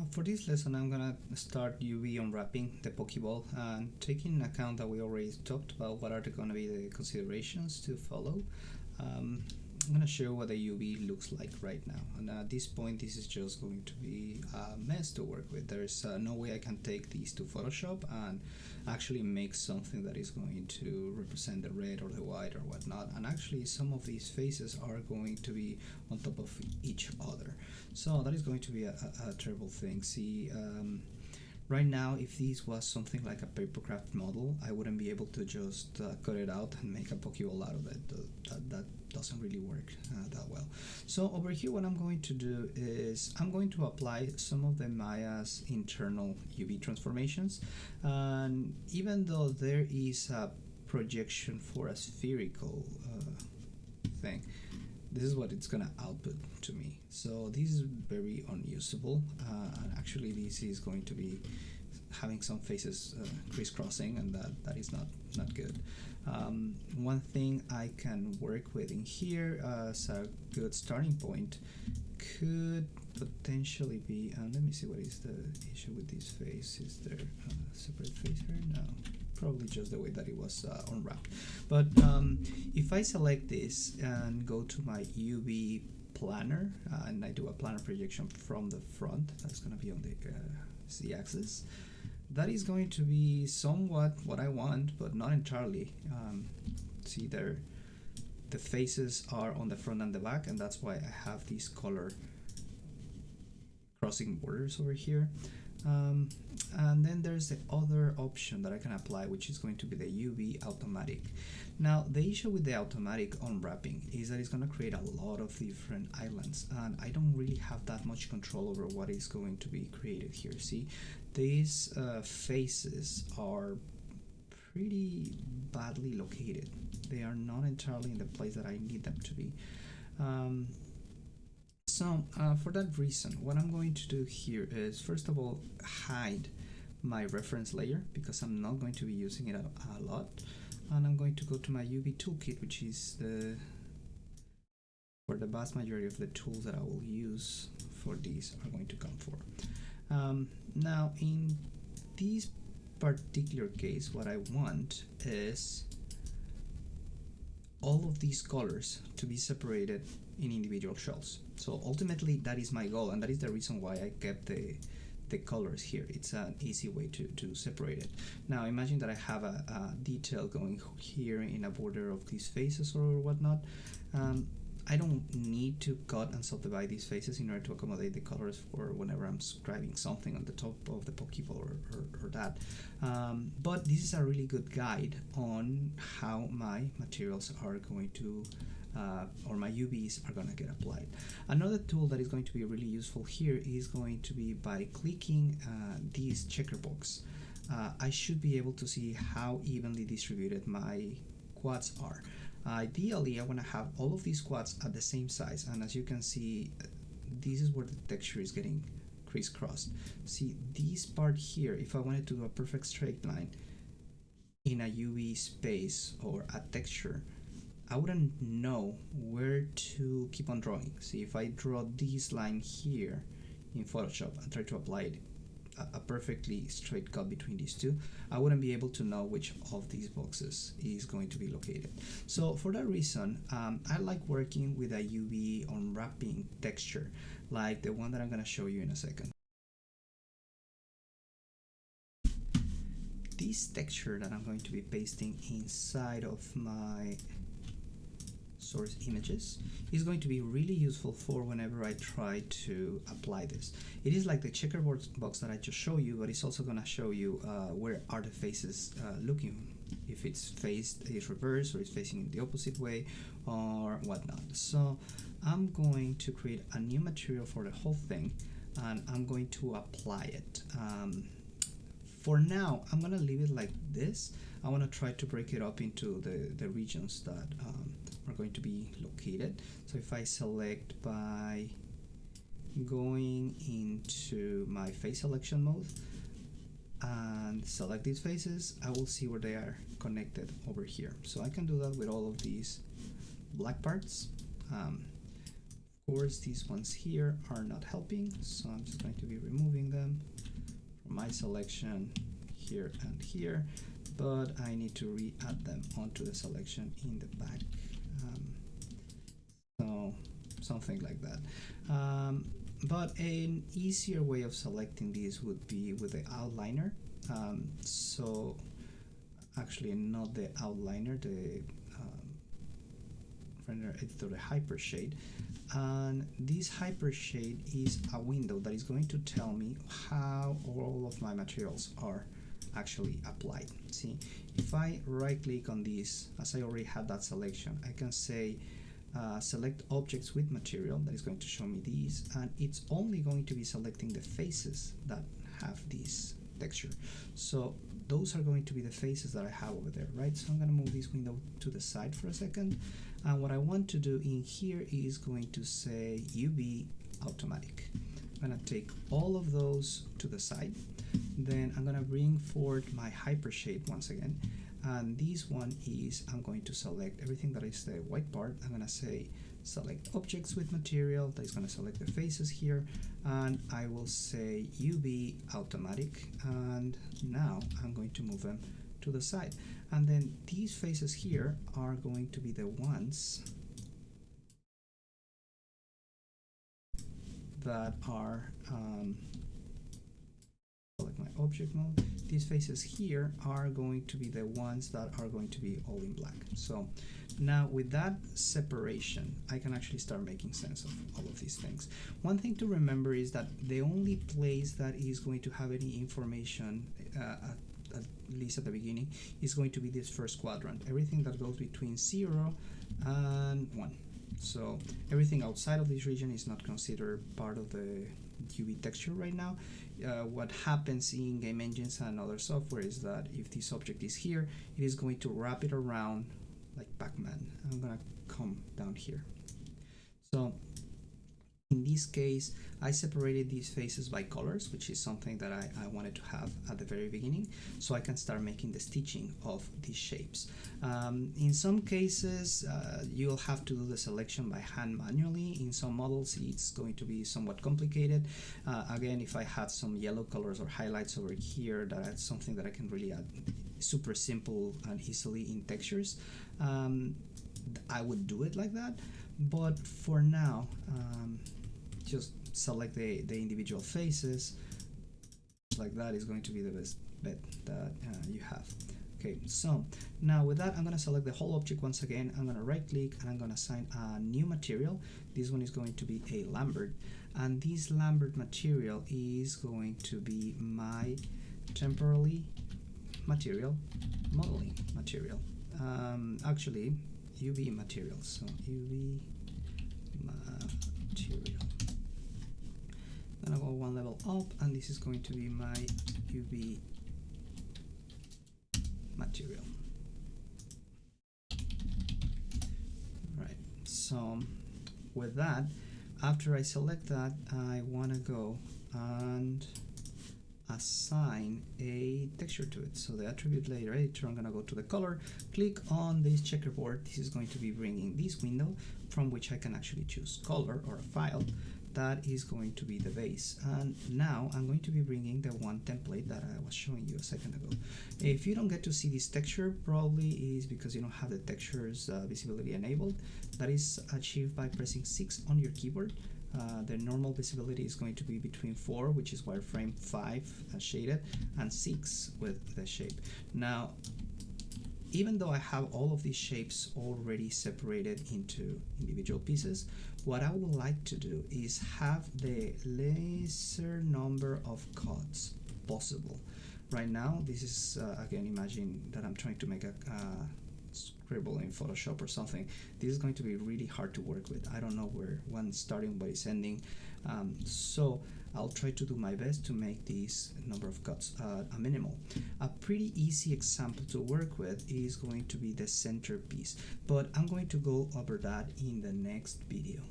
For this lesson, I'm gonna start UV unwrapping the Pokeball and taking into account that we already talked about what are gonna be the considerations to follow. I'm gonna show what the UV looks like right now, and at this point, this is just going to be a mess to work with. There's no way I can take these to Photoshop and actually make something that is going to represent the red or the white or whatnot. And actually, some of these faces are going to be on top of each other. So that is going to be a terrible thing. See, right now, if this was something like a papercraft model, I wouldn't be able to just cut it out and make a Pokeball out of it. That doesn't really work that well. So over here, what I'm going to do is I'm going to apply some of the Maya's internal UV transformations. And even though there is a projection for a spherical thing, this is what it's gonna output to me. So this is very unusable, and actually this is going to be having some faces crisscrossing, and that is not good. One thing I can work with in here as a good starting point could potentially be, let me see, what is the issue with this face? Is there a separate face here? No, probably just the way that it was unwrapped. But if I select this and go to my UV planner, and I do a planner projection from the front, that's going to be on the z-axis. That is going to be somewhat what I want, but not entirely. See there, the faces are on the front and the back, and that's why I have these color crossing borders over here. And then there's the other option that I can apply, which is going to be the UV automatic. Now, the issue with the automatic unwrapping is that it's going to create a lot of different islands, and I don't really have that much control over what is going to be created here. See, these faces are pretty badly located. They are not entirely in the place that I need them to be. So for that reason, what I'm going to do here is, first of all, hide my reference layer because I'm not going to be using it a lot. And I'm going to go to my UV toolkit, which is where the vast majority of the tools that I will use for these are going to come for. Now, in this particular case, what I want is all of these colors to be separated in individual shells. So ultimately, that is my goal, and that is the reason why I kept the colors here. It's an easy way to separate it. Now imagine that I have a detail going here in a border of these faces or whatnot. I don't need to cut and subdivide these faces in order to accommodate the colors for whenever I'm scribing something on the top of the Pokeball or that. But this is a really good guide on how my materials are going to or my UVs are going to get applied. Another tool that is going to be really useful here is going to be by clicking this checker box. I should be able to see how evenly distributed my quads are. Ideally, I want to have all of these quads at the same size, and as you can see, this is where the texture is getting crisscrossed. See, this part here, if I wanted to do a perfect straight line in a UV space or a texture, I wouldn't know where to keep on drawing. See, if I draw this line here in Photoshop and try to apply it, a perfectly straight cut between these two, I wouldn't be able to know which of these boxes is going to be located. So for that reason, I like working with a UV unwrapping texture, like the one that I'm going to show you in a second. This texture that I'm going to be pasting inside of my source images is going to be really useful for whenever I try to apply this. It is like the checkerboard box that I just showed you, but it's also going to show you where are the faces looking, if it's reversed or it's facing in the opposite way or whatnot. So I'm going to create a new material for the whole thing, and I'm going to apply it. For now, I'm going to leave it like this. I want to try to break it up into the regions that are going to be located. So if I select by going into my face selection mode and select these faces, I will see where they are connected over here. So I can do that with all of these black parts. Of course, these ones here are not helping, so I'm just going to be removing them from my selection here and here, but I need to re-add them onto the selection in the back. So something like that. But an easier way of selecting these would be with the outliner. So actually not the outliner, the render editor, the hypershade. And this hypershade is a window that is going to tell me how all of my materials are actually applied. See, if I right click on this, as I already had that selection, I can say select objects with material. That is going to show me these, and it's only going to be selecting the faces that have this texture. So those are going to be the faces that I have over there, right? So I'm going to move this window to the side for a second, and what I want to do in here is going to say UV automatic. I'm going to take all of those to the side, then I'm going to bring forward my hypershade once again, and this one is I'm going to select everything that is the white part. I'm going to say select objects with material. That is going to select the faces here, and I will say UV automatic, and now I'm going to move them to the side, and then these faces here are going to be the ones that are select my object mode. These faces here are going to be the ones that are going to be all in black. So now with that separation, I can actually start making sense of all of these things. One thing to remember is that the only place that is going to have any information at least at the beginning is going to be this first quadrant. Everything that goes between 0 and 1. So everything outside of this region is not considered part of the UV texture right now. What happens in game engines and other software is that if this object is here, it is going to wrap it around like Pac-Man. I'm gonna come down here. So in this case, I separated these faces by colors, which is something that I wanted to have at the very beginning, so I can start making the stitching of these shapes. In some cases, you'll have to do the selection by hand manually. In some models, it's going to be somewhat complicated. Again, if I had some yellow colors or highlights over here, that's something that I can really add super simple and easily in textures. I would do it like that, but for now, just select the individual faces. Like that is going to be the best bet that you have. Okay, so now with that, I'm going to select the whole object once again. I'm going to right click and I'm going to assign a new material. This one is going to be a Lambert, and this Lambert material is going to be my temporally material modeling material. Actually, UV materials. So UV material. Then I'll go one level up, and this is going to be my UV material. Right. So with that, after I select that, I want to go and assign a texture to it. So the attribute layer editor, I'm going to go to the color, click on this checkerboard. This is going to be bringing this window from which I can actually choose color or a file. That is going to be the base, and now I'm going to be bringing the one template that I was showing you a second ago. If you don't get to see this texture, probably is because you don't have the textures visibility enabled. That is achieved by pressing 6 on your keyboard. The normal visibility is going to be between 4, which is wireframe 5 shaded, and 6 with the shape. Now, even though I have all of these shapes already separated into individual pieces, what I would like to do is have the lesser number of cuts possible. Right now, this is, again, imagine that I'm trying to make a scribble in Photoshop or something. This is going to be really hard to work with. I don't know where one's starting, but it's ending. So I'll try to do my best to make this number of cuts a minimal. A pretty easy example to work with is going to be the centerpiece, but I'm going to go over that in the next video.